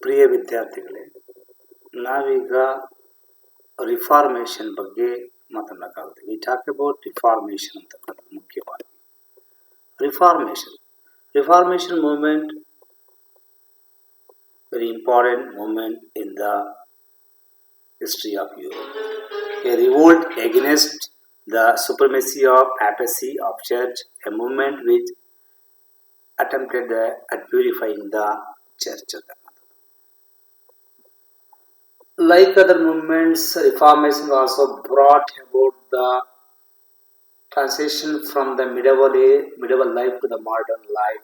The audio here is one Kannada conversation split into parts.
ಪ್ರಿಯ ವಿದ್ಯಾರ್ಥಿಗಳೇ, ನಾವೀಗ ರಿಫಾರ್ಮೇಷನ್ ಬಗ್ಗೆ ಮಾತನಾಡೋಕ್ಕಾಗುತ್ತೆ. ವಿ ಟಾಕ್ ಅಬೌಟ್ ರಿಫಾರ್ಮೇಷನ್ ಅಂತಕ್ಕಂಥದ್ದು ಮುಖ್ಯವಾಗಿ. Reformation movement very important moment in the history of Europe. A revolt against the supremacy of papacy of church, a movement which attempted at purifying the church. Like other movements, Reformation also brought about the transition from the medieval life to the modern life.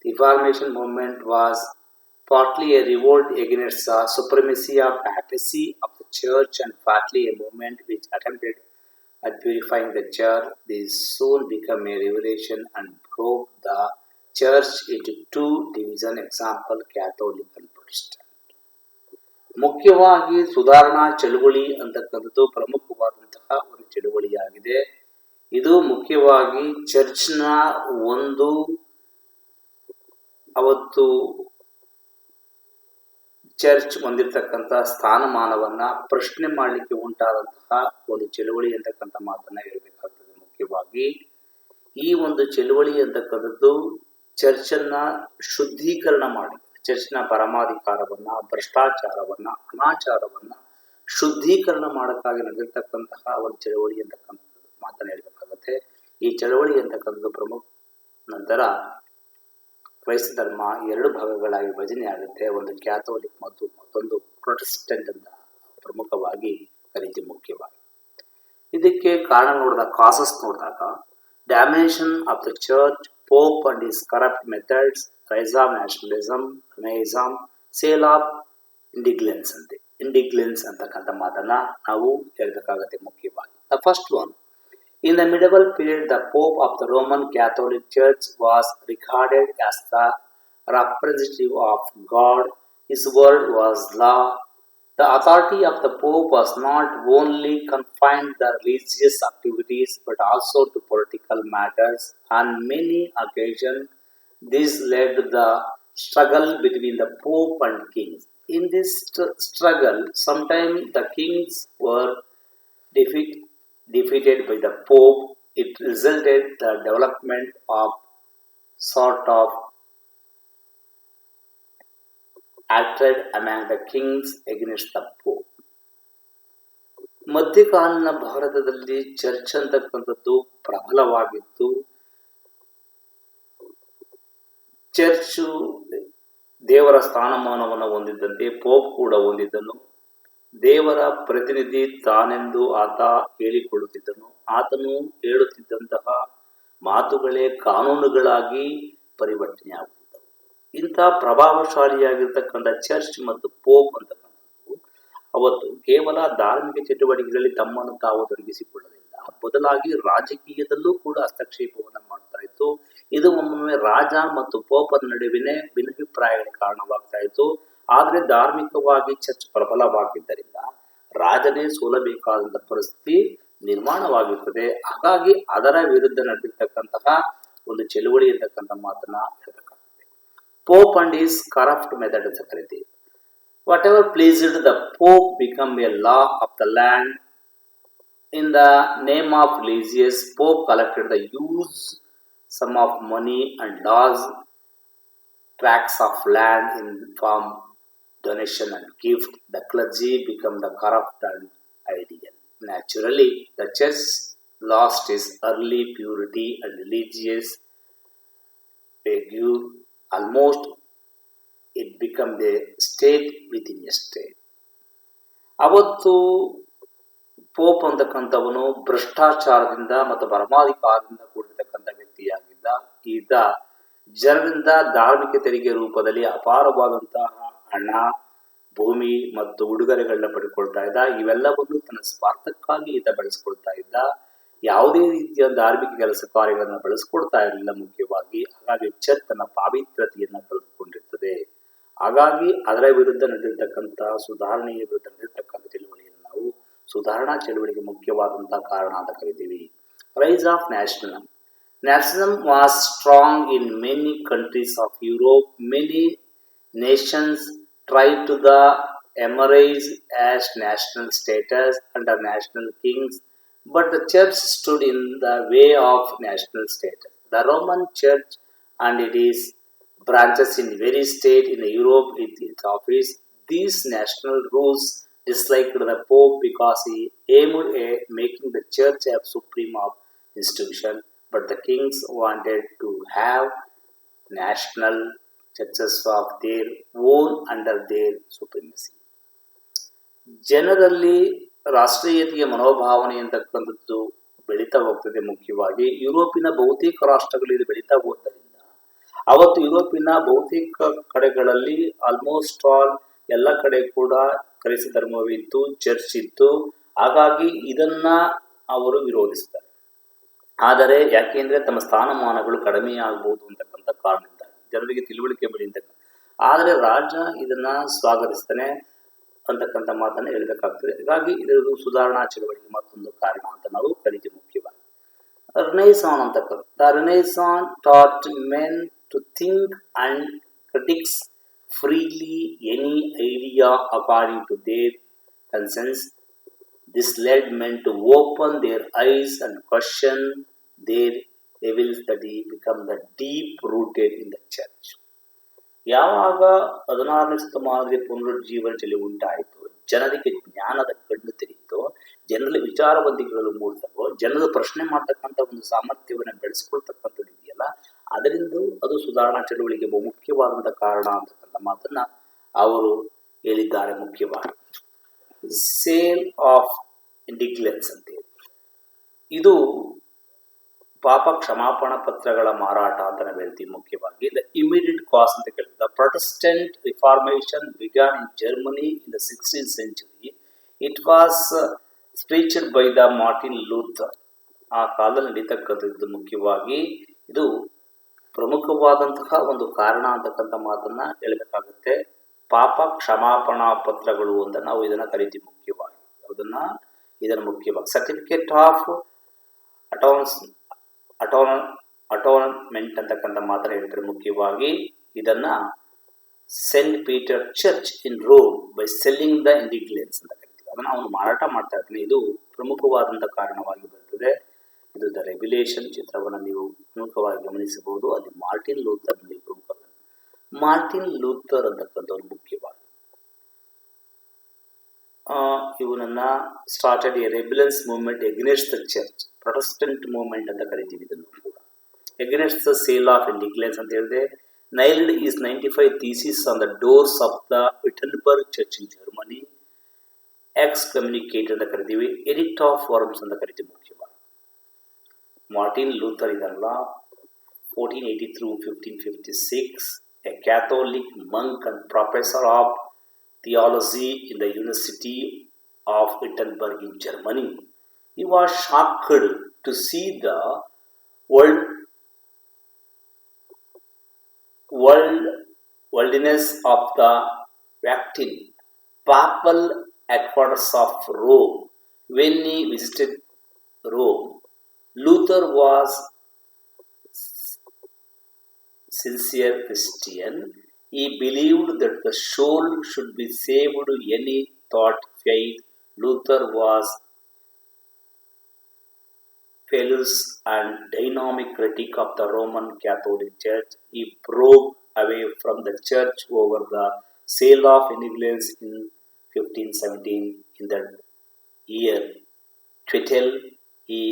The Reformation movement was partly a revolt against the supremacy of papacy of the church and partly a movement which attempted at purifying the church. This soon became a revelation and broke the church into two divisions, example Catholic and Protestant. ಮುಖ್ಯವಾಗಿ ಸುಧಾರಣಾ ಚಳುವಳಿ ಅಂತಕ್ಕಂಥದ್ದು ಪ್ರಮುಖವಾದಂತಹ ಒಂದು ಚಳುವಳಿಯಾಗಿದೆ. ಇದು ಮುಖ್ಯವಾಗಿ ಚರ್ಚ್ನ ಒಂದು ಅವತ್ತು ಚರ್ಚ್ ಹೊಂದಿರತಕ್ಕಂಥ ಸ್ಥಾನಮಾನವನ್ನ ಪ್ರಶ್ನೆ ಮಾಡಲಿಕ್ಕೆ ಉಂಟಾದಂತಹ ಒಂದು ಚಳುವಳಿ ಅಂತಕ್ಕಂಥ ಮಾತನ್ನ ಹೇಳಬೇಕಾಗ್ತದೆ. ಮುಖ್ಯವಾಗಿ ಈ ಒಂದು ಚಳುವಳಿ ಅಂತಕ್ಕಂಥದ್ದು ಚರ್ಚನ್ನ ಶುದ್ಧೀಕರಣ ಮಾಡಿ, ಚರ್ಚ್ನ ಪರಮಾಧಿಕಾರವನ್ನ, ಭ್ರಷ್ಟಾಚಾರವನ್ನ, ಅನಾಚಾರವನ್ನ ಶುದ್ಧೀಕರಣ ಮಾಡೋಕ್ಕಾಗಿ ನಡೆದಿರ್ತಕ್ಕಂತಹ ಒಂದು ಚಳುವಳಿ ಅಂತಕ್ಕಂಥದ್ದು ಮಾತನ್ನ ಹೇಳಬೇಕಾಗುತ್ತೆ. ಈ ಚಳುವಳಿ ಅಂತಕ್ಕಂಥದ್ದು ಪ್ರಮುಖ ನಂತರ ಕ್ರೈಸ್ತ ಧರ್ಮ ಎರಡು ಭಾಗಗಳಾಗಿ ವಿಭಜನೆ ಆಗುತ್ತೆ. ಒಂದು ಕ್ಯಾಥೋಲಿಕ್ ಮತ್ತು ಮತ್ತೊಂದು ಪ್ರೊಟೆಸ್ಟೆಂಟ್ ಅಂತ ಪ್ರಮುಖವಾಗಿ ಕರೀತೀವಿ. ಮುಖ್ಯವಾಗಿ ಇದಕ್ಕೆ ಕಾರಣ ಕಾಸಸ್ ನೋಡಿದಾಗ domination of the church, pope and his corrupt methods, rise of nationalism, renaissance, sale of indulgence ಅಂತಕ್ಕಂಥ ಮಾತನ್ನ ನಾವು ಹೇಳಬೇಕಾಗುತ್ತೆ. ಮುಖ್ಯವಾಗಿ the first one, in the medieval period, the Pope of the Roman Catholic Church was regarded as the representative of God. His word was law. The authority of the Pope was not only confined to religious activities but also to political matters. On many occasions, this led to the struggle between the Pope and kings. In this struggle, sometimes the kings were defeated by the Pope. It resulted in the development of sort of hatred among the kings against the Pope. ಮಧ್ಯಕಾಲೀನ ಭಾರತದಲ್ಲಿ ಚರ್ಚ್ ಅಂತಕ್ಕಂಥದ್ದು ಪ್ರಬಲವಾಗಿತ್ತು. ಚರ್ಚು ದೇವರ ಸ್ಥಾನಮಾನವನ್ನು ಹೊಂದಿದ್ದಂತೆ ಪೋಪ್ ಕೂಡ ಹೊಂದಿದ್ದನು. ದೇವರ ಪ್ರತಿನಿಧಿ ತಾನೆಂದು ಆತ ಹೇಳಿಕೊಳ್ಳುತ್ತಿದ್ದನು. ಆತನು ಹೇಳುತ್ತಿದ್ದಂತಹ ಮಾತುಗಳೇ ಕಾನೂನುಗಳಾಗಿ ಪರಿವರ್ತನೆಯಾಗುತ್ತಿದ್ದವು. ಇಂಥ ಪ್ರಭಾವಶಾಲಿಯಾಗಿರ್ತಕ್ಕಂಥ ಚರ್ಚ್ ಮತ್ತು ಪೋಪ್ ಅಂತಕ್ಕಂಥದ್ದು ಅವತ್ತು ಕೇವಲ ಧಾರ್ಮಿಕ ಚಟುವಟಿಕೆಗಳಲ್ಲಿ ತಮ್ಮನ್ನು ತಾವು ತೊಡಗಿಸಿಕೊಳ್ಳಲಿಲ್ಲ, ಬದಲಾಗಿ ರಾಜಕೀಯದಲ್ಲೂ ಕೂಡ ಹಸ್ತಕ್ಷೇಪವನ್ನು ಮಾಡ್ತಾ ಇತ್ತು. ಇದು ಒಮ್ಮೊಮ್ಮೆ ರಾಜ ಮತ್ತು ಪೋಪರ ನಡುವಿನ ಭಿನ್ನಾಭಿಪ್ರಾಯಗಳಿಗೆ ಕಾರಣವಾಗ್ತಾ ಇತ್ತು. ಆದರೆ ಧಾರ್ಮಿಕವಾಗಿ ಚರ್ಚ್ ಪ್ರಬಲವಾಗಿದ್ದರಿಂದ ರಾಜನೇ ಸೋಲಬೇಕಾದಂತಹ ಪರಿಸ್ಥಿತಿ ನಿರ್ಮಾಣವಾಗಿರ್ತದೆ. ಹಾಗಾಗಿ ಅದರ ವಿರುದ್ಧ ನಡೆದಿರ್ತಕ್ಕಂತಹ ಒಂದು ಚಳುವಳಿ ಅಂತಕ್ಕಂಥ ಮಾತನ್ನ ಹೇಳಬೇಕಾಗ್ತದೆ. Pope and his corrupt method ಅಂತ ಕರಿತೀವಿ. Whatever pleased the pope become a law of the land. In the name of religious, pope collected the huge sum of money and lots tracts of land in form donation and gift. The clergy become the corrupt and ideal. Naturally, the church lost its early purity and religious purity. Almost it became a state within a state. ಅವತ್ತು ಪೋಪ್ ಅಂತಕ್ಕಂಥವನು ಭ್ರಷ್ಟಾಚಾರದಿಂದ ಮತ್ತು ಪರಮಾಧಿಕಾರದಿಂದ ಕೂಡಿರ್ತಕ್ಕಂಥ ವ್ಯಕ್ತಿಯಾಗಿದ್ದ. ಈತ ಜನರಿಂದ ಧಾರ್ಮಿಕ ತೆರಿಗೆ ರೂಪದಲ್ಲಿ ಅಪಾರವಾದಂತಹ ಹಣ, ಭೂಮಿ ಮತ್ತು ಉಡುಗೊರೆಗಳನ್ನ ಪಡೆದುಕೊಳ್ತಾ ಇದ್ದ. ಇವೆಲ್ಲವನ್ನು ತನ್ನ ಸ್ವಾರ್ಥಕ್ಕಾಗಿ ಈತ ಬಳಸ್ಕೊಳ್ತಾ ಇದ್ದ. ಯಾವುದೇ ರೀತಿಯ ಧಾರ್ಮಿಕ ಕೆಲಸ ಕಾರ್ಯಗಳನ್ನ ಬಳಸ್ಕೊಳ್ತಾ ಇರಲಿಲ್ಲ ಮುಖ್ಯವಾಗಿ. ಹಾಗಾಗಿ ಚರ್ಚ್ ತನ್ನ ಪಾವಿತ್ರತೆಯನ್ನ ಕಳೆದುಕೊಂಡಿರ್ತದೆ. ಹಾಗಾಗಿ ಅದರ ವಿರುದ್ಧ ನಡೆದಿರ್ತಕ್ಕಂಥ ಸುಧಾರಣೆಯ ವಿರುದ್ಧ ನಡೆದಿರ್ತಕ್ಕಂಥ ಚಳುವಳಿಯನ್ನು ನಾವು ಸುಧಾರಣಾ ಚಳುವಳಿಗೆ ಮುಖ್ಯವಾದಂತಹ ಕಾರಣ ಅಂತ ಕರಿತೀವಿ. Rice of nationalism. Nationalism was strong in many countries of Europe. Many nations tried to the emerge as national status under national kings, but the church stood in the way of national status. The Roman Church and its branches in various states in Europe with its office. These national rules disliked the Pope because he aimed at making the church a supreme of institution, but the kings wanted to have national churches of their own under their supremacy. ಜನರಲ್ಲಿ ರಾಷ್ಟ್ರೀಯತೆಯ ಮನೋಭಾವನೆ ಅಂತಕ್ಕಂಥದ್ದು ಬೆಳೀತಾ ಹೋಗ್ತದೆ. ಮುಖ್ಯವಾಗಿ ಯುರೋಪಿನ ಬಹುತೇಕ ರಾಷ್ಟ್ರಗಳು ಇದು ಬೆಳೀತಾ ಹೋದ್ದರಿಂದ ಅವತ್ತು ಯುರೋಪಿನ ಬಹುತೇಕ ಕಡೆಗಳಲ್ಲಿ ಆಲ್ಮೋಸ್ಟ್ ಆಲ್ ಎಲ್ಲ ಕಡೆ ಕೂಡ ಕ್ರೈಸ್ತ ಧರ್ಮವಿತ್ತು, ಚರ್ಚ್ ಇತ್ತು. ಹಾಗಾಗಿ ಇದನ್ನ ಅವರು ವಿರೋಧಿಸ್ತಾರೆ. ಆದರೆ ಯಾಕೆಂದ್ರೆ ತಮ್ಮ ಸ್ಥಾನಮಾನಗಳು ಕಡಿಮೆ ಆಗಬಹುದು ಅಂತಕ್ಕಂಥ ಕಾರಣದಿಂದ ಜನರಿಗೆ ತಿಳುವಳಿಕೆ ಬೆಳೆಯತಕ್ಕ. ಆದರೆ ರಾಜ ಇದನ್ನ ಸ್ವಾಗತಿಸ್ತಾನೆ ಅಂತಕ್ಕಂಥ ಮಾತನ್ನು ಹೇಳಬೇಕಾಗ್ತದೆ. ಹೀಗಾಗಿ ಇದರ ಸುಧಾರಣಾ ಚಳವಳಿಗೆ ಮತ್ತೊಂದು ಕಾರಣ ಅಂತ ನಾವು ಕರಿತೀವಿ. ಮುಖ್ಯವಾಗಿ ರೆನೈಸಾನ್ ಅಂತಕ್ಕಂಥ the renaissance taught men to think and critics freely any idea according to their conscience. This led men to open their eyes and question their evil study become the deep rooted in the church. ಯಾವಾಗ 16ನೇ ಶತಮಾನದಲ್ಲಿ ಪುನರುಜ್ಜೀವನ ಚಳಿ ಉಂಟಾಯಿತು, ಜನರಿಗೆ ಜ್ಞಾನದ ಕಣ್ಣು ತೆರೆಯಿತು, ಜನರಲ್ಲಿ ವಿಚಾರವಂತಿಕೆಗಳು ಮೂಡ್ತವೋ, ಜನರು ಪ್ರಶ್ನೆ ಮಾಡ್ತಕ್ಕಂಥ ಒಂದು ಸಾಮರ್ಥ್ಯವನ್ನು ಬೆಳೆಸ್ಕೊಳ್ತಕ್ಕಂಥದ್ದು ಇದೆಯಲ್ಲ, ಅದರಿಂದ ಅದು ಸುಧಾರಣಾ ಚಳುವಳಿಗೆ ಮುಖ್ಯವಾದಂಥ ಕಾರಣ ಅಂತಕ್ಕಂಥ ಮಾತನ್ನ ಅವರು ಹೇಳಿದ್ದಾರೆ. ಮುಖ್ಯವಾಗಿ ಸೇಲ್ ಆಫ್ ಇಂಡಿಗ್ಲೆನ್ಸ್ ಅಂತೇಳಿ, ಇದು ಪಾಪ ಕ್ಷಮಾಪಣಾ ಪತ್ರಗಳ ಮಾರಾಟ ಅಂತ ನಾವು ಹೇಳ್ತೀವಿ. ಮುಖ್ಯವಾಗಿ ದ ಇಮಿಡಿಯೇಟ್ ಕಾಸ್ ಅಂತ ಕೇಳಿದ್ರೆ the protestant reformation began in Germany in the 16th century. It was sparked by the Martin Luther. ಆ ಕಾಲದಲ್ಲಿ ನಡೀತಕ್ಕಂಥದ್ದು ಮುಖ್ಯವಾಗಿ ಇದು ಪ್ರಮುಖವಾದಂತಹ ಒಂದು ಕಾರಣ ಅಂತಕ್ಕಂಥ ಮಾತನ್ನ ಹೇಳಬೇಕಾಗುತ್ತೆ. ಪಾಪ ಕ್ಷಮಾಪಣಾ ಪತ್ರಗಳು ಅಂತ ನಾವು ಇದನ್ನ ಕರಿತೀವಿ. ಮುಖ್ಯವಾಗಿ ಇದನ್ನ ಮುಖ್ಯವಾಗಿ ಸರ್ಟಿಫಿಕೇಟ್ ಆಫ್ ಅಟೋನ್ಮೆಂಟ್ ಅಂತಕ್ಕಂಥ ಮಾತನ್ನ ಹೇಳ್ತಾರೆ. ಮುಖ್ಯವಾಗಿ ಇದನ್ನ saint Peter church in Rome by selling the indulgence ಅಂತ ಕರಿತೀವಿ. ಅದನ್ನ ಅವನು ಮಾರಾಟ ಮಾಡ್ತಾ ಇರ್ತಾನೆ. ಇದು ಪ್ರಮುಖವಾದಂಥ ಕಾರಣವಾಗಿ ಬರ್ತದೆ. ಇದು ದ ರೆಗ್ಯುಲೇಷನ್ ಚಿತ್ರವನ್ನು ನೀವು ಪ್ರಮುಖವಾಗಿ ಗಮನಿಸಬಹುದು. ಅಲ್ಲಿ ಮಾರ್ಟಿನ್ ಲೂಥರ್ ಪ್ರಮುಖ ಮಾರ್ಟಿನ್ ಲೂಥರ್ ಅಂತಕ್ಕಂಥವ್ರು ಮುಖ್ಯವಾಗಿ ಇವನನ್ನ started a rebellious movement against the church, protestant movement ಅಂತ ಕರಿತೀವಿ ಇದನ್ನು ಕೂಡ. Against the sale of indulgence ಅಂತ ಹೇಳಿದೆ. Nailed his 95 thesis on the doors of the Wittenberg church in Germany. Excommunicate ಅಂತ ಕರಿತೀವಿ. ಎಡಿಕ್ಟ್ ಆಫ್ ವರ್ಮ್ಸ್ ಅಂತ ಕರಿತೀವಿ. ಮುಖ್ಯವಾಗಿ ಮಾರ್ಟಿನ್ ಲೂಥರ್ ಇದಲ್ಲ 1483-1556, a Catholic monk and professor of theology in the University of Wittenberg in Germany. He was shocked to see the worldliness of the Vatican, papal headquarters of Rome. When he visited Rome, Luther was sincere Christian. He believed that the soul should be saved any thought faith. Luther was fearless and dynamic critic of the Roman Catholic Church. He broke away from the church over the sale of indulgence in 1517. In the year 12, he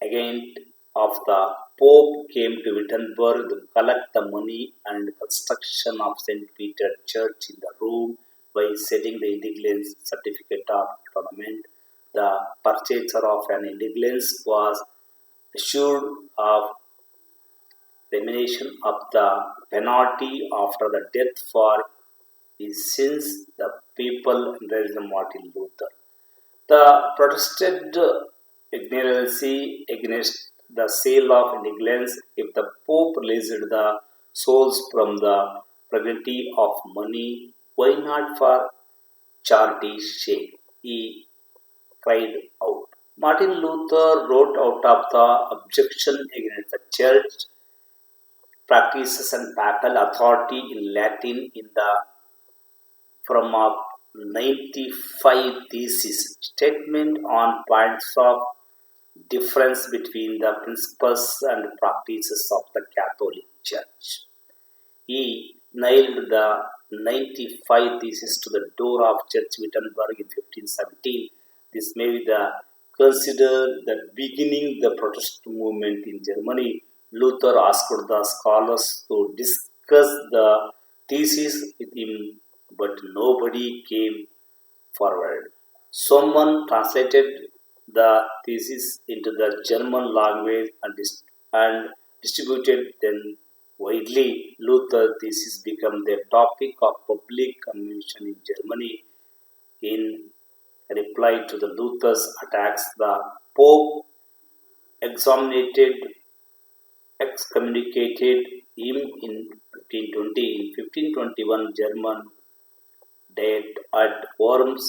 agent of the Pope came to Wittenberg to collect the money and construction of St. Peter Church in the Rome by selling the indulgence certificate of atonement. The purchaser of an indulgence was assured of remission of the penalty after the death for his sins. The people embraced Martin Luther. The Protestant ignorancy against the sale of indulgence. If the Pope released the souls from the purgatory of money, why not for charity's sake? He cried out. Martin Luther wrote out of the objection against the church practices and papal authority in Latin in the from a 95 thesis statement on points of difference between the principles and practices of the Catholic Church. He nailed the 95 thesis to the door of Church Wittenberg in 1517. This may be considered the beginning the Protestant movement in Germany. Luther asked the scholars to discuss the thesis with him, but nobody came forward. Someone translated the thesis into the German language and distributed them widely. Luther's thesis became the topic of public conversation in Germany. In reply to the Luther's attacks, the Pope excommunicated him in 1520. In 1521, German Diet at Worms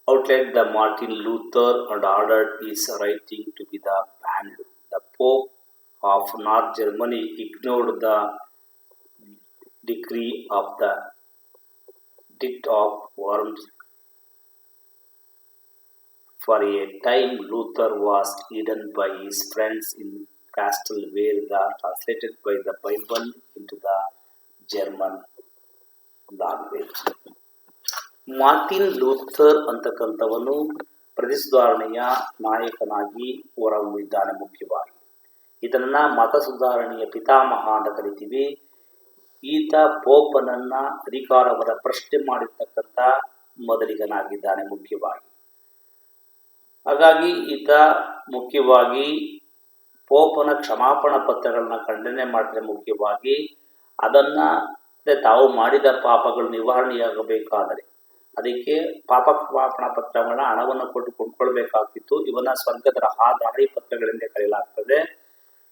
outlawed the Martin Luther and ordered his writing to be banned. The Pope of North Germany ignored the decree of the Diet of Worms. For a time, Luther was hidden by his friends in Castle, where they translated by the Bible into the German language. Martin Luther ಅಂತಕ್ಕಂಥವನು ಪ್ರತಿಸುಧಾರಣೆಯ ನಾಯಕನಾಗಿ ಹೊರಹೊಮ್ಮಿದ್ದಾನೆ. ಮುಖ್ಯವಾಗಿ ಇದನ್ನ ಮತ ಸುಧಾರಣೆಯ ಪಿತಾಮಹ ಅಂತ ಕರಿತೀವಿ. ಈತ ಪೋಪನನ್ನ ಅಧಿಕಾರವರ ಪ್ರಶ್ನೆ ಮಾಡಿರ್ತಕ್ಕಂಥ ಮೊದಲಿಗನಾಗಿದ್ದಾನೆ ಮುಖ್ಯವಾಗಿ. ಹಾಗಾಗಿ ಈತ ಮುಖ್ಯವಾಗಿ ಪೋಪನ ಕ್ಷಮಾಪಣಾ ಪತ್ರಗಳನ್ನ ಖಂಡನೆ ಮಾಡಿದ್ರೆ ಮುಖ್ಯವಾಗಿ ಅದನ್ನ ತಾವು ಮಾಡಿದ ಪಾಪಗಳು ನಿವಾರಣೆಯಾಗಬೇಕಾದರೆ ಅದಕ್ಕೆ ಪಾಪ ಕ್ಷಮಾಪಣಾ ಪತ್ರಗಳನ್ನ ಹಣವನ್ನು ಕೊಟ್ಟು ಕೊಂಡ್ಕೊಳ್ಬೇಕಾಗ್ತಿತ್ತು. ಇವನ್ನ ಸ್ವರ್ಗದ ರಹದಾರಿ ಪತ್ರಗಳೆಂದೇ ಕರೆಯಲಾಗ್ತದೆ.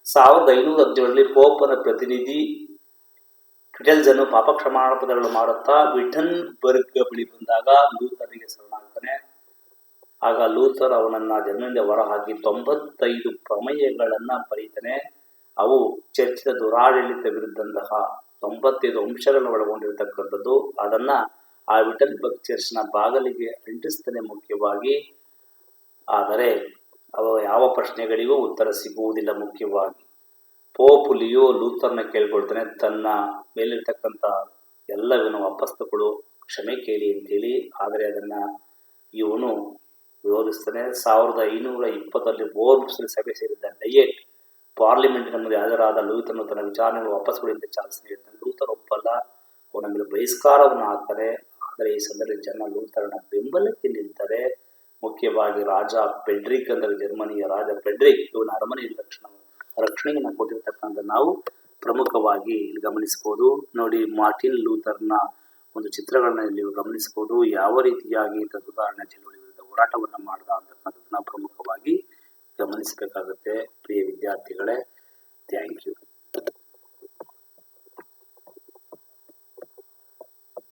1517 ಪೋಪನ ಪ್ರತಿನಿಧಿ ಕ್ವಿಟೆಲ್ಸನು ಪಾಪ ಕ್ಷಮಾಪಣಾ ಪತ್ರಗಳು ಮಾಡುತ್ತಾ ವಿಟನ್ಬರ್ಗ್ ಬಳಿ ಬಂದಾಗ ಲೂಥರ್ಗೆ ಶರಣಾಗ್ತಾನೆ. ಆಗ ಲೂಥರ್ ಅವನನ್ನ ಜನ್ಮದಿಂದ ಹೊರಹಾಕಿ 95 ಪ್ರಮೇಯಗಳನ್ನ ಬರೀತಾನೆ. ಅವು ಚರ್ಚಿನ ದುರಾಡಳಿತ ವಿರುದ್ಧಂತಹ 95 ಅಂಶಗಳನ್ನು ಒಳಗೊಂಡಿರತಕ್ಕಂಥದ್ದು. ಅದನ್ನ ಆ ವಿಟನ್ಬರ್ಗ್ ಚರ್ಚ್ನ ಬಾಗಿಲಿಗೆ ಅಂಟಿಸ್ತಾನೆ ಮುಖ್ಯವಾಗಿ. ಆದರೆ ಅವ ಯಾವ ಪ್ರಶ್ನೆಗಳಿಗೂ ಉತ್ತರ ಸಿಗುವುದಿಲ್ಲ. ಮುಖ್ಯವಾಗಿ ಪೋಪ್ ಲಿಯೋ ಲೂಥರ್ನ ಕೇಳ್ಕೊಳ್ತಾನೆ, ತನ್ನ ಮೇಲಿರ್ತಕ್ಕಂಥ ಎಲ್ಲವನ್ನು ವಾಪಸ್ ತಗೊಳ್ಳು, ಕ್ಷಮೆ ಕೇಳಿ ಅಂತೇಳಿ. ಆದರೆ ಅದನ್ನ ಇವನು ವಿರೋಧಿಸ್ತಾನೆ. 1520 ಬೋರ್ಮ್ಸ್ ಸಭೆ ಸೇರಿದ್ದ ಡಯೆಟ್ ಪಾರ್ಲಿಮೆಂಟಿನ ಮುಂದೆ ಹಾಜರಾದ ಲೂಥರ್ನು ತನ್ನ ವಿಚಾರಣೆಗಳು ವಾಪಸ್ ಕೊಡಿಂದ ಚಾನ್ಸ್ ನೀಡುತ್ತಾನೆ. ಲೂಥರ್ ಒಪ್ಪಲ್ಲ, ಅವನ ಮೇಲೆ ಬಹಿಷ್ಕಾರವನ್ನು ಹಾಕ್ತಾರೆ. ಆದರೆ ಈ ಸಂದರ್ಭದಲ್ಲಿ ಜನ ಲೂಥರ್ನ ಬೆಂಬಲಕ್ಕೆ ನಿಲ್ತಾರೆ. ಮುಖ್ಯವಾಗಿ ರಾಜ ಫೆಡ್ರಿಕ್ ಅಂದರೆ ಜರ್ಮನಿಯ ರಾಜ ಫೆಡ್ರಿಕ್ ಇವನ ಅರಮನೆ ರಕ್ಷಣೆಯನ್ನು ಕೊಟ್ಟಿರ್ತಕ್ಕಂಥ ನಾವು ಪ್ರಮುಖವಾಗಿ ಇಲ್ಲಿ ಗಮನಿಸಬಹುದು. ನೋಡಿ, ಮಾರ್ಟಿನ್ ಲೂಥರ್ನ ಒಂದು ಚಿತ್ರಗಳನ್ನ ಇಲ್ಲಿ ಗಮನಿಸಬಹುದು. ಯಾವ ರೀತಿಯಾಗಿ ಸುಧಾರಣಾ ಚಳವಳಿ ವಿರುದ್ಧ ಹೋರಾಟವನ್ನು ಮಾಡ್ದ ಅಂತಕ್ಕಂಥದ್ದನ್ನ ಪ್ರಮುಖವಾಗಿ ಗಮನಿಸಬೇಕಾಗುತ್ತೆ. ಪ್ರಿಯ ವಿದ್ಯಾರ್ಥಿಗಳೇ, ಥ್ಯಾಂಕ್ ಯು.